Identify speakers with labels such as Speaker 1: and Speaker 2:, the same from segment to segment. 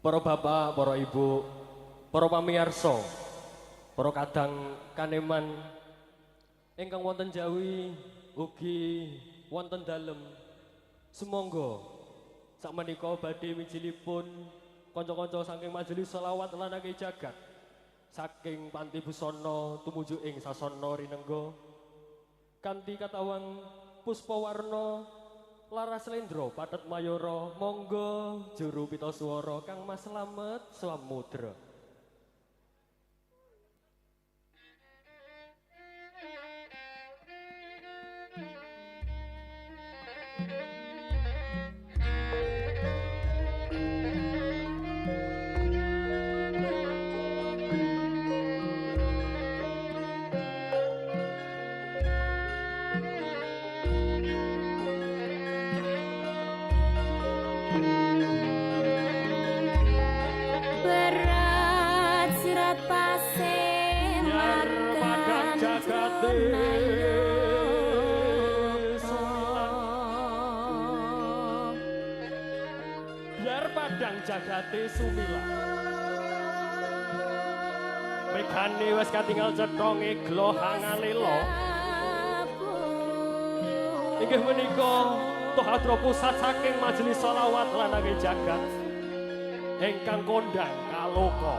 Speaker 1: Para bapak, para ibu, para pamirsa, para kadang kaneman ingkang wonten Jawi ugi wonten dalem. Sumangga sakmenika badhe mijilipun kanca-kanca saking majelis selawat lan ake jagat saking Panti Busana tumuju ing sasana rinengga kanthi katawang Puspawarna Laras Lendra Pathet Mayara monggo juru pita swara Kang Mas Slamet Samudra. Biar padang jagate sumila megane wis katingal cethange glohangalela inggih menika Tohadra pusat saking majelis selawat lan ake jagat ingkang kondang kaloka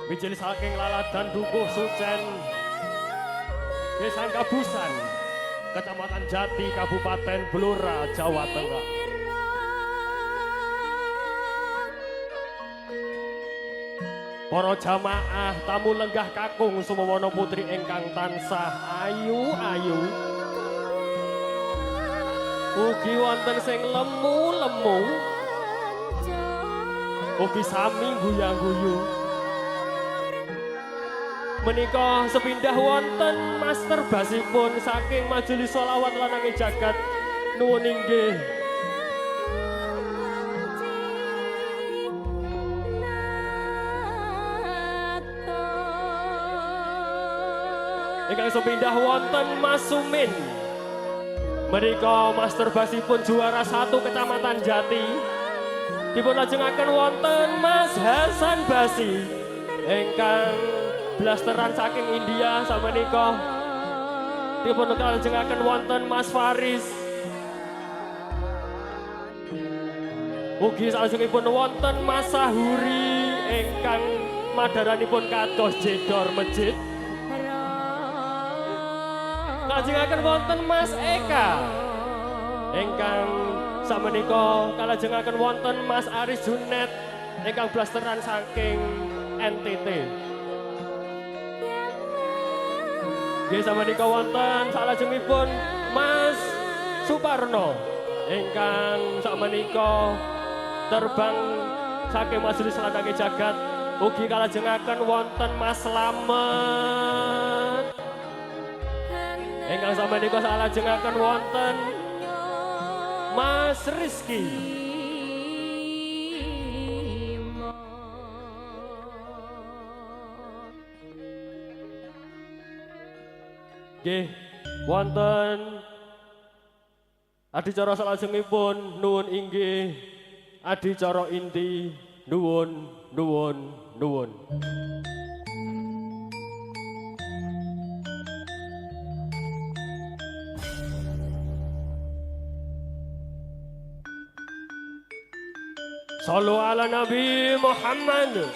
Speaker 1: mijil saking laladan dukuh sucen Desa Kabusan Kecamatan Jati Kabupaten Blora Jawa Tengah. Para jamaah tamu lenggah kakung sumawana putri ingkang tansah ayu-ayu ugi wonten sing lemu-lemu ugi sami guyang-guyu menika sepindah wonten master basipun saking majelis sholawat lan ake jagat nuwun inggih ingkang sepindah wonten Mas Sumin menika master basipun juara 1 Kecamatan Jati dipun lajengaken wonten Mas Hasan Basi ingkang blasteran saking India samenika dipun lajengaken wonten Mas Faris ugi salajengipun wonten Mas Sahuri ingkang madaranipun kados jedor masjid kalajengaken wonten Mas Eka ingkang samenika kalajengaken wonten Mas Aris Junet ingkang blasteran saking NTT. Nggih samenika wonten salajengipun Mas Suparno ingkang samenika terbang saking majelis lan ake jagat ugi kalajengaken wonten Mas Slamet ingkang samenika salajengaken wonten Mas Rizky nggih wonten adicara salajengipun nuwun inggih adicara inti nuwun. Sallu ala Nabi Muhammad.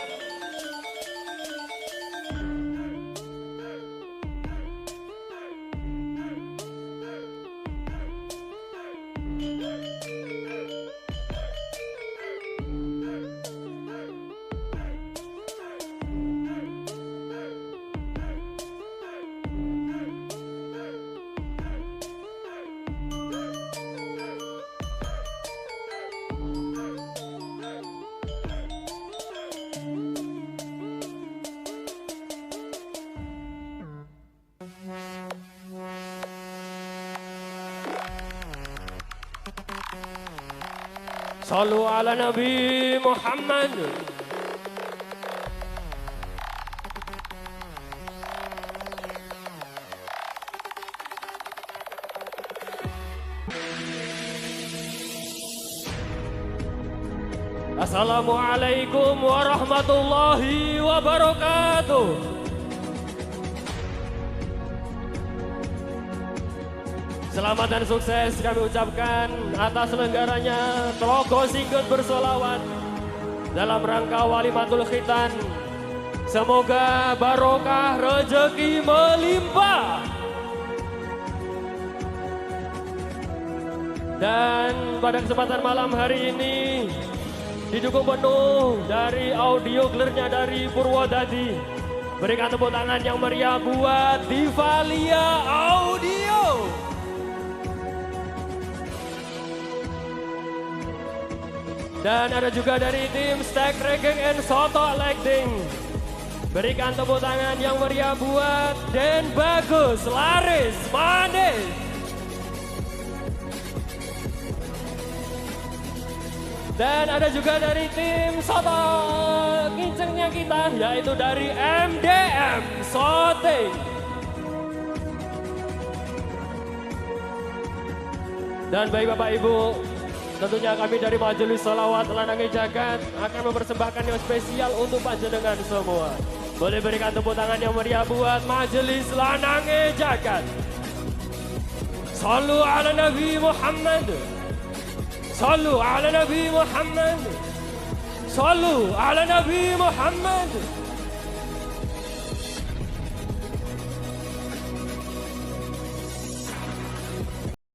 Speaker 1: Sallu ala Nabi Muhammad. Assalamualaikum warahmatullahi wabarakatuh. Selamat dan sukses kami ucapkan atas selenggaranya Tlogo Singgut Bersolawat dalam rangka Walimatul Khitan. Semoga barokah rezeki melimpah. Dan pada kesempatan malam hari ini didukung penuh dari audio clear-nya dari Purwodadi. Berikan tepuk tangan yang meriah buat Divalia Audio. Dan ada juga dari tim Stack Reggae and Soto Lighting. Berikan tepuk tangan yang meriah buat Den Bagus, Laris, Manis. Dan ada juga dari tim Soto kincengnya kita, yaitu dari MDM Soting. Dan baik Bapak Ibu, tentunya kami dari Majelis Sholawat Lanange Jagat akan mempersembahkan yang spesial untuk panjenengan semua. Boleh berikan tepuk tangan yang meriah buat Majelis Lanange Jagat. Sallu ala Nabi Muhammad. Sallu ala Nabi Muhammad. Sallu ala Nabi Muhammad.